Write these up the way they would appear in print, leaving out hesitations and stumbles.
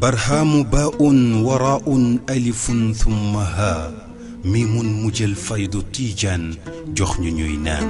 برهام باء وراء ألف ثم ها ميم مجل فيض تيجان جخن نينان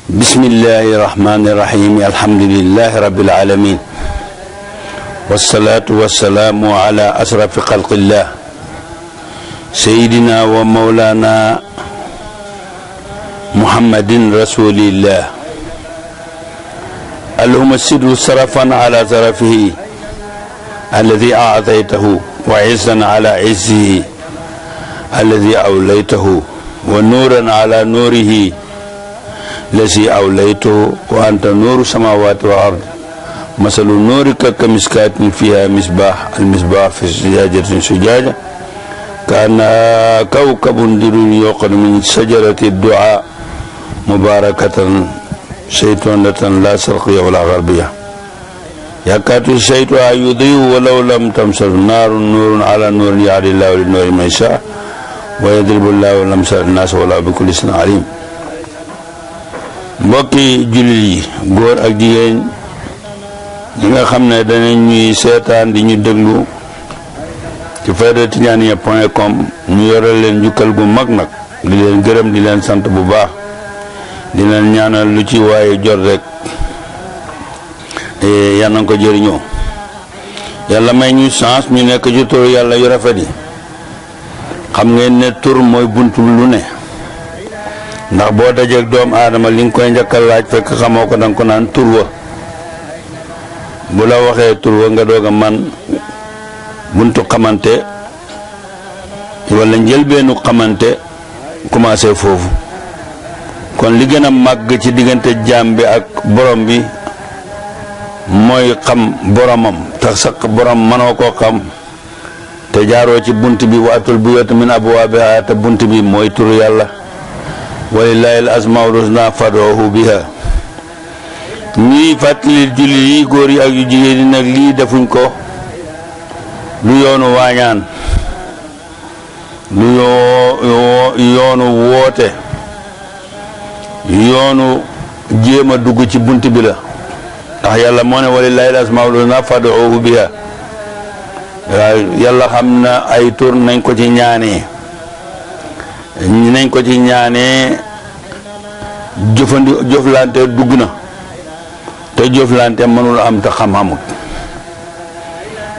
بسم الله الرحمن الرحيم الحمد لله رب العالمين والصلاة والسلام على أشرف خلق الله سيدنا ومولانا محمد رسول الله اللهم سد صرفا على صرفه الذي أعطيته وعزا على عزه الذي أوليته ونورا على نوره الذي أوليته وأنت نور السماوات والأرض مثل نورك كمشكاة فيها مصباح المصباح في زجاجة زجاجة كأنها كوكب دري يوقد من شجرة الدعاء مباركة شيطانة لا شرقية ولا غربية يكاد الشيطان يضيء ولو لم تمسه نار نور على نور يهدي الله للنور من يشاء ويضرب الله الأمثال للناس والله بكل شيء عليم. mbokki jullit yi góor ak jigéen ñi nga xam ne danañ ñuy seetaan di ñu déglu ci faydatijaniya.com ñu yoral leen njukkal gu mag nag di leen gërëm di leen sant bu baax di leen ñaanal lu ci waaye jot rek yal na ko jëriñoo yàlla may ñu chance ñu nekk ci tur yàlla yu rafet yi xam ngeen ne tur mooy buntu lu ne ndax boo dajeeg doomu aadama li nga koy njëkk a laaj fekk xamoo ko danga ko naan tur wa bu la waxee tur wa nga doog a man buntu xamante wala njëlbeenu xamante commencé foofu kon li gën a màgg ci diggante jaam bi ak borom bi mooy xam boromam tax sax borom mënoo koo xam te jaaroo ci bunt bi waatul buyuuta min abwaabihaa te bunt bi mooy tur yàlla walillahi al-asmaa'ul husnaa fad'uuhu bihaa ñuy fàttali julli yi góor yi ak yu jigéen yi nag lii defuñ ko lu yoonu waañaan lu yoonu woote yoonu jéem a dugg ci bunt bi la ndax yàlla moo ne walillahi al-asmaa'ul husnaa fad'uuhu bihaa waaw yàlla xam na ay tur nañ ko ci ñaanee jëflante dugg na te jëflante mënul am te xam-xamut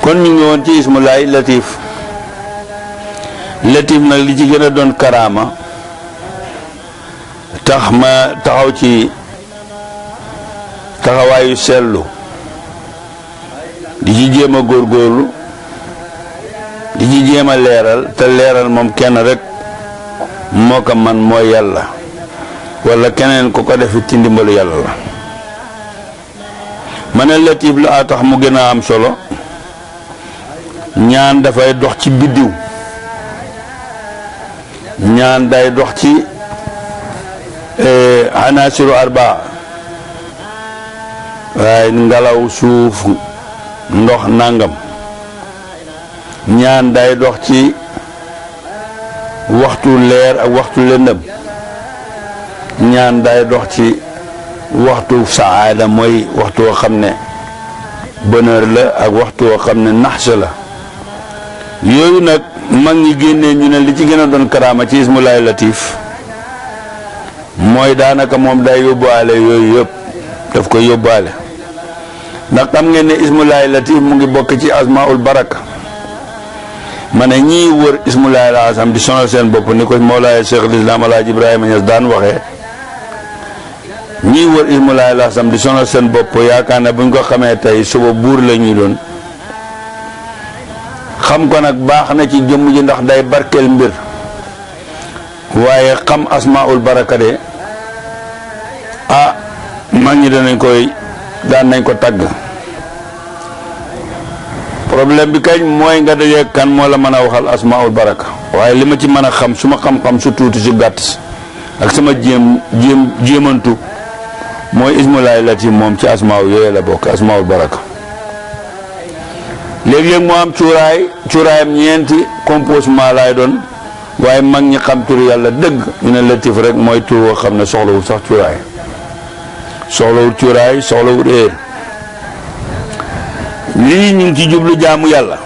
kon ñu ngi woon ci ismullahi latif nag li ci gën a doon karaama tax ma taxaw ci taxawaayu seetlu di ci jéem a góorgóorlu di ci jéem a leeral te leeral moom kenn rek moo ko man mooy yàlla wala keneen ku ko def ci ndimbalu yàlla la ma ne latif la a tax mu gën a am solo ñaan dafay dox ci biddiw ñaan day dox ci anasiru arbaa waaye ngelaw suuf ndox nangam ñaan day dox ci waxtu leer ak waxtu lëndëm ñaan day dox ci waxtu saada mooy waxtu woo xam ne bonheur la ak waxtu woo xam ne naxsa la yooyu nag mag ñi génnee ñu ne li ci gën a doon karaama ci ismullahi latif mooy daanaka moom day yóbbaale yooyu yëpp daf koy yóbbaale ndax xam ngeen ne ismullahi latif mu ngi bokk ci asmaul baraka ma ne ñii wër ismullahi al-azam di sonal seen bopp ni ko Mawlaaya Cheikh al-Islam Alaaji Ibrahima Ñas daan waxee ñii wër ismullahi al-azam di sonal seen bopp yaakaar ne buñ ko xamee tey suba buur la ñuy doon xam ko nag baax na ci jëmm ji ndax day barkeel mbir waaye xam asmaul baraka de mag ñi daan nañ ko tagg problème bi kañ mooy nga dajee kan moo la mën a waxal asmaul baraka waaye li ma ci mën a xam su ma xam-xam su tuuti su gàtt ak sama jéemantu mooy ismullahi latif moom ci asmaaw yooyu la bokk asmaul baraka léeg-léeg mu am cuuraayam ñeenti composement laay doon waaye mag ñi xam turu yàlla dëgg ñu ne latif rek mooy tur woo xam ne soxlawul sax cuuraay soxlawul réer lii ñu ngi ci jublu jaamu yàlla.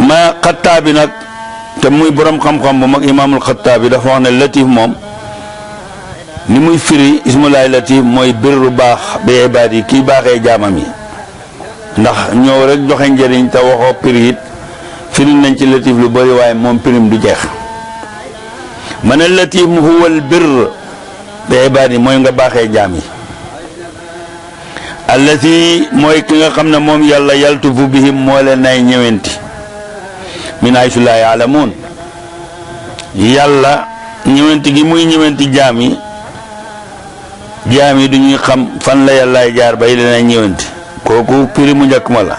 ma Xattaabi nag te muy borom xam-xam bu mag imaamul Xattaabi dafa wax ne latif moom ni muy firi ismulaay latif mooy birru baax bi ibaad yi kii baaxee jaamam yi ndax ñëw rek joxe njëriñ te waxoo piri it firi nañ ci latif lu bari waaye moom pirim du jeex ma ne latif mu huwal birr bi ibaad yi mooy nga baaxee jaam yi allati mooy ki nga xam ne moom yàlla yaltufu bihim moo leen nay ñëwenti min haysu laa yaalamuun yàlla ñëwenti gi muy ñëwenti jaam yi du ñuy xam fan la yàllaay jaar bay leen ay ñëwenti kooku piri mu njëkk ma la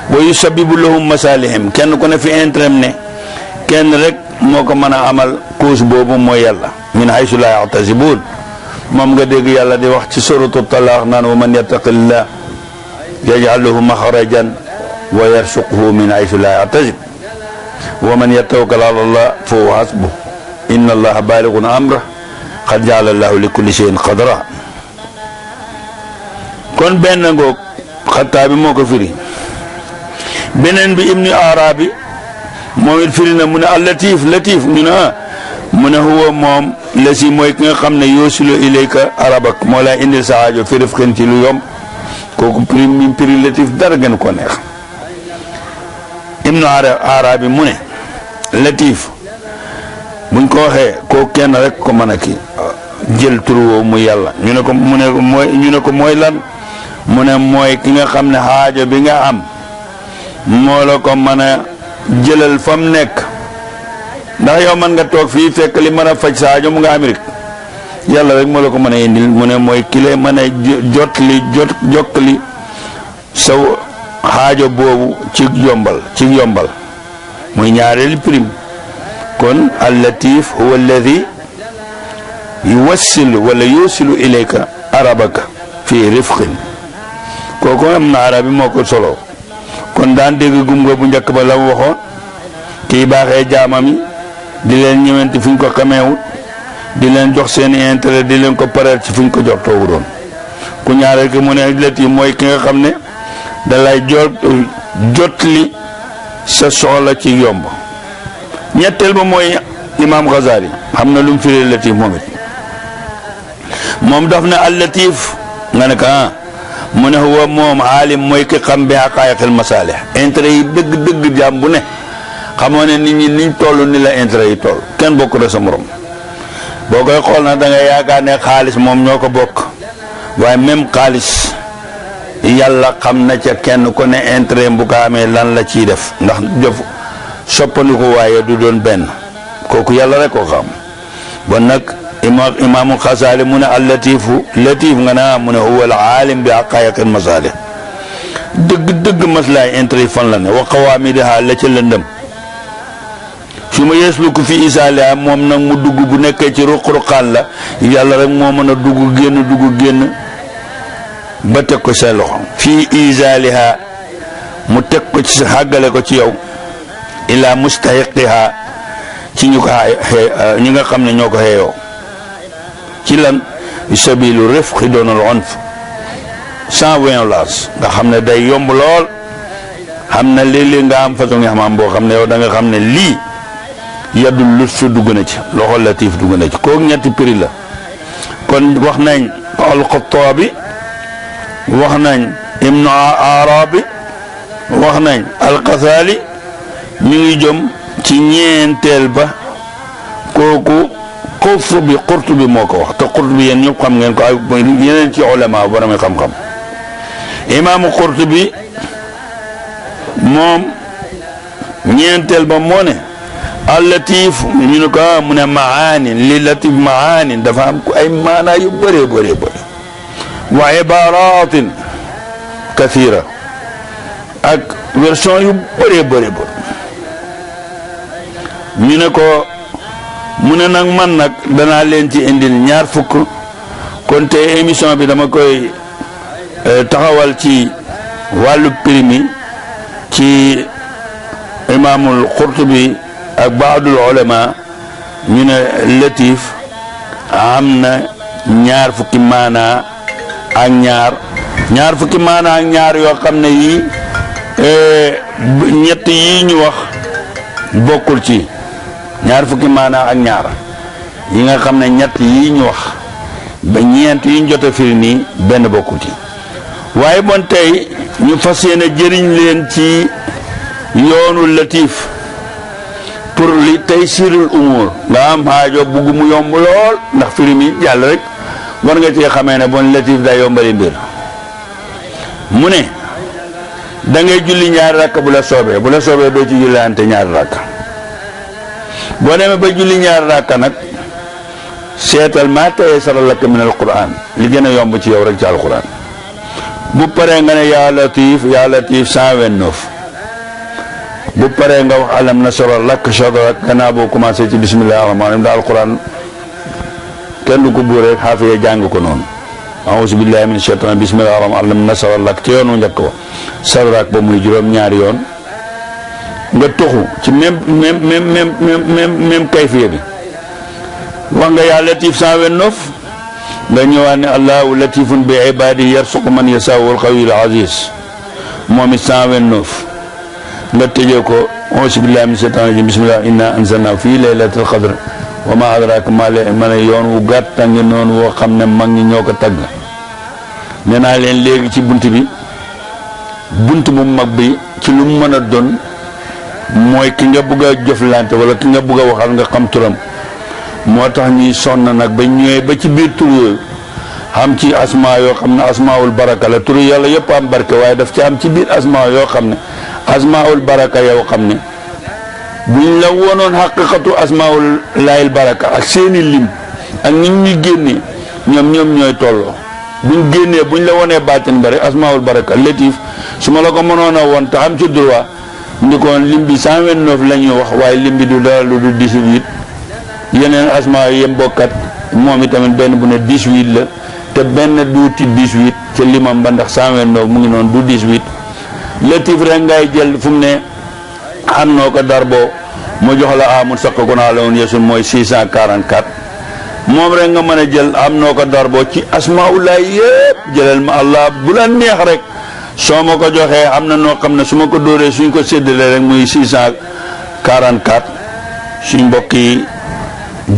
wa yusabbibu lahum masalihim kenn ku ne fi intérêt ne kenn rek moo ko mën a amal cause boobu mooy yàlla min haysu laa yaxtasibuun moom nga dégg yàlla di wax ci suratu talaax naan wa man yattaqillah yaj'al lahu maxrajan wa yarsuqhu min haysu laa yaxtasib wa man yatawakkal ala allah fa huwa hasbuh inna allaha baalighun amrah qad ja'ala allahu li kulli shay'in qadra kon benn ngoog Xattaabi moo ko firi beneen bi ibnu Arabi moom it firi na mu ne latif ñu ne mu ne huwa moom la si mooy ki nga xam ne yoosilu ilayka arabak moo lay indil sa aajo fi rifqin ci lu yomb kooku prix latif dara gën ko neex ibnu Arabi mu ne latif buñ ko waxee koo kenn rek ko mën a kii jël tur woowu muy yàlla ñu ne ko mooy lan mu ne mooy ki nga xam ne aajo bi nga am moo la ko mën a jëlal fa mu nekk ndax yow mën nga toog fii fekk li mën a faj sa aajo mu nga Amérique yàlla rek moo la ko mën a indil mu ne mooy ki lay mën a jokkali sa aajo boobu ci yombal muy ñaareelu prime kon al-latif huwa alladi yuwassilu wala yusilu ilayka arabaka fii rifqin kooku am na arab bi moo ko solo kon daan dégg gum nga bu njëkk ba la waxoon kii baaxee jaamam yi di leen ñëwenti fu ñu ko xameewut di leen jox seen intérêt di leen ko pareel ci fu ñu ko jox toogu doon ku ñaareel ki mu ne latif mooy ki nga xam ne dalay jotli sa soxla ci yomb ñetteel ba mooy imaam Ghazali xam na lu mu firee latif moom it moom daf ne al latif nga ne ko mu ne huwa moom aalim mooy ki xam bi haqaayiqil masaalih intérêt yi dëgg jaam bu ne xamoo ne nit ñi niñ toll ni la intérêt yi toll kenn bokk da sa morom boo koy xool na da ngay yaakaar ne xaalis moom ñoo ko bokk waaye même xaalis yàlla xam na ca kenn ku ne intérêt bu ko amee lan la ciy def ndax def soppandiku waaye du doon benn kooku yàlla rek ko xam bon nag imaamu Xasaali mu ne latif nga ne mu ne huwa al aalim bi haqaayiqil masaalih dëgg maslaay intérêt fan la ne wa qawaamidihaa la ca lëndëm su ma yesluku fi isaaliha moom nag mu dugg bu nekkee ci ruq-ruqaan la yàlla rek moo mën a dugg génn ba teg ko sa loxo fii isaaliha mu teg ko ci xàggale ko ci yow ila mustahiqiha ci ñu nga xam ne ñoo ko xeeyoo ci lan sabilu rifqi doonal unf sans violence nga xam ne day yomb lool xam ne léeg-léeg nga am façon nga xam boo xam ne yow da nga xam ne lii yaddul lutf dugg na ci loxo latif dugg na ci kooku ñetti prix la kon wax nañ al-Xattaabi wax nañ Ibnu Arabi wax nañ al-Ghazali ñu ngi jëm ci ñeenteel ba kooku Qurtubi moo ko wax te Qurtubi yéen ñëpp xam ngeen ko ay yeneen ci ulama borom xam-xam imaamu Qurtubi moom ñeenteel ba moo ne al-latif ñu ne ko mu ne maanin li latif maanin dafa am ay maanaa yu bëree bëri wa ibaratin kathira ak version yu bëree bëri ñu ne ko mu ne nag man nag danaa leen ci indil ñaar fukk kon te émission bi dama koy taxawal ci wàllu primi ci imaamul Qurtubi ak baadul ulama ñu ne latif am na ñaar fukki maanaa ak ñaar fukki maanaa ak ñaar yoo xam ne yii ñett yii ñu wax bokkul ci ñaar fukki maanaa ak ñaar yi nga xam ne ñett yii ñu wax ba ñeent yi ñu jot a firi nii benn bokkul ci waaye bon tey ñu fas yéene jëriñ leen ci yoonu latif pour li tey sirul umur nga am xaajo bugg mu yomb lool ndax firi mi jàll rek war nga cee xamee ne bon latif day yombali mbir mu ne da ngay julli ñaari rakk bu la soobee doo ci jullante ñaari rakk boo demee ba julli ñaari rakk nag seetal maa tayassara laka min alquran li gën a yomb ci yow rek ci alquran bu paree nga ne yaa latif 129 bu paree nga wax alam nashrah laka sadrak gannaaw boo commencé ci bismillahi rahmaani rahiim daal alquran kenn du ko buur rek xaafiya jàng ko noonu auzu billahi min shaytaan bismillahi rahmaani rahiim alam nashrah laka ci yoonu njëkk ba sadrak ba muy juróom-ñaari yoon nga toxu ci même kayfiya bi wax nga yaa latif 129 nga ñëwaat ne allahu latifun bi ibadihi yarsuqu man yashaa wal qawiyul aziz moom it 129 nga tëjee ko auzu billahi min shaytaan rajim bismillah inna anzalnahu fii laylatil qadr wa ma adraka ma ne yoon wu gàtta ngi noonu woo xam ne mag ñi ñoo ko tagg nee naa leen léegi ci bunt bu mag bi ci lu mu mën a doon mooy ki nga bëgg a jëflante wala ki nga bëgg a waxal nga xam turam moo tax ñuy sonn nag ba ñëwee ba ci biir tur yooyu xam ci asma yoo xam ne asmaul baraka la tur yàlla yëpp am barke waaye daf ci am ci biir asma yoo xam ne asmaul baraka yow xam ne buñ la wonoon xaqiqatu asmaul laayil baraka ak seeni lim ak nit ñuy génnee ñoom ñooy tolloo buñ génnee buñ la wonee baatin ba rek asmaul baraka latif su ma la ko mënoon a woon te am ci droit ni koon lim bi 129 la ñuy wax waaye lim bi du dara lu du 18 yeneen asma yi yem bokkat moom itamit benn bu ne 18 la te benn duuti 18 ca limam ba ndax 129 mu ngi noonu du 18 latif rek ngay jël fu mu ne xam noo ko darboo mu jox la amul saq ko naa la woon yesun mooy 644 moom rek nga mën a jël am noo ko darboo ci asmaulaay yëpp jëlal ma allah bu la neex rek soo ma ko joxee am na noo xam ne su ma ko dóoree suñ ko séddalee rek muy 644 suñ mbokk yi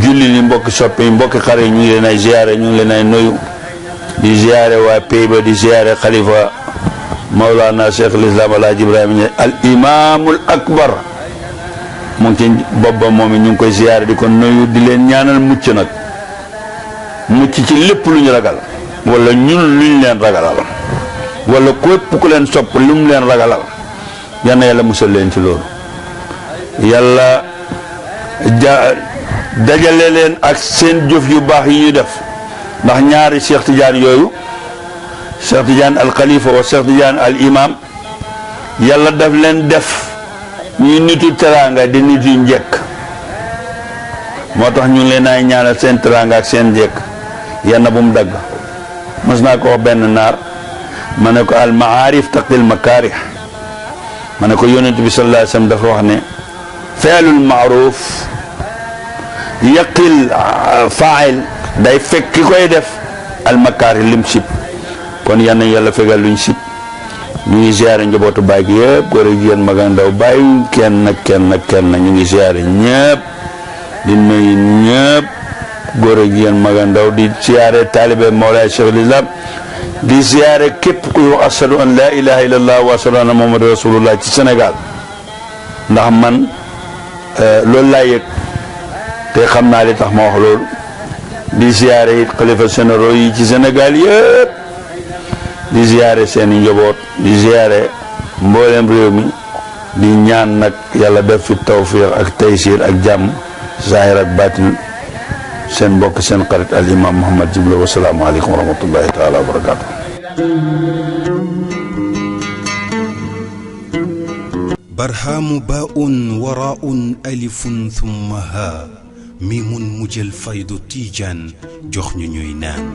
julli ni mbokki soppe yi mbokki xare ñu ngi leen ay ziare ñu ngi leen ay nuyu di ziare waa pays ba di ziare xalifa Mawlana Cheikh al-Islam Alaaji Ibrahima Ñas al imaamul akbar mu ngi ci bopp ba moom it ñu ngi koy ziare di ko nuyu di leen ñaanal mucc nag mucc ci lépp lu ñu ragal wala ñun luñ leen ragalal wala képp ku leen sopp lu mu leen ragalal yal na yàlla musal leen ci loolu yàlla dajale leen ak seen jëf yu baax yi ñu def ndax ñaari Cheikh Tidiane yooyu Cheikh Tidiane al Khalifa wa Cheikh Tidiane al imam yàlla daf leen def ñuy nitu teraanga di nit yu njëkk moo tax ñu ngi leen ay ñaanal seen teraanga ak seen njëkk yann bu mu dagg mos naa ko wax benn naar ma ne ko al maarif taqil makaarih ma ne ko yonent bi sallallahu alayhi wa sallam dafa wax ne feelul maaruf yaqil faa'il day fekk ki koy def al makaarih lim sib kon yal na yàlla fegal luñ sib ñu ngi ziare njabootu baay gi yëpp góor ak jigéen mag ak ndaw bàyyi kenn ñu ngi ziare ñëpp di nuyu ñëpp góor ak jigéen mag ak ndaw di ziare taalibe Mawlaay Cheikh al-Islam di ziare képp kuy wax ashadu an laa ilaha illallah wa ashadu anna muhammadu rasulullah ci Sénégal ndax man loolu laa yëg te xam naa li tax ma wax loolu di ziare it xalifa généraux yi ci Sénégal yëpp di ziare seen i njaboot di ziare mboolem réew mi di ñaan nag yàlla def fi tawfiq ak taysir ak jàmm zahir ak batin seen mbokk seen xarit al imam Mouhamed Djibril wa salaamu aleykum wa rahmatullahi taala wa barakatuh. برهام باء وراء ألف ثم ها ميم مجل فيض تيجان جخن نينان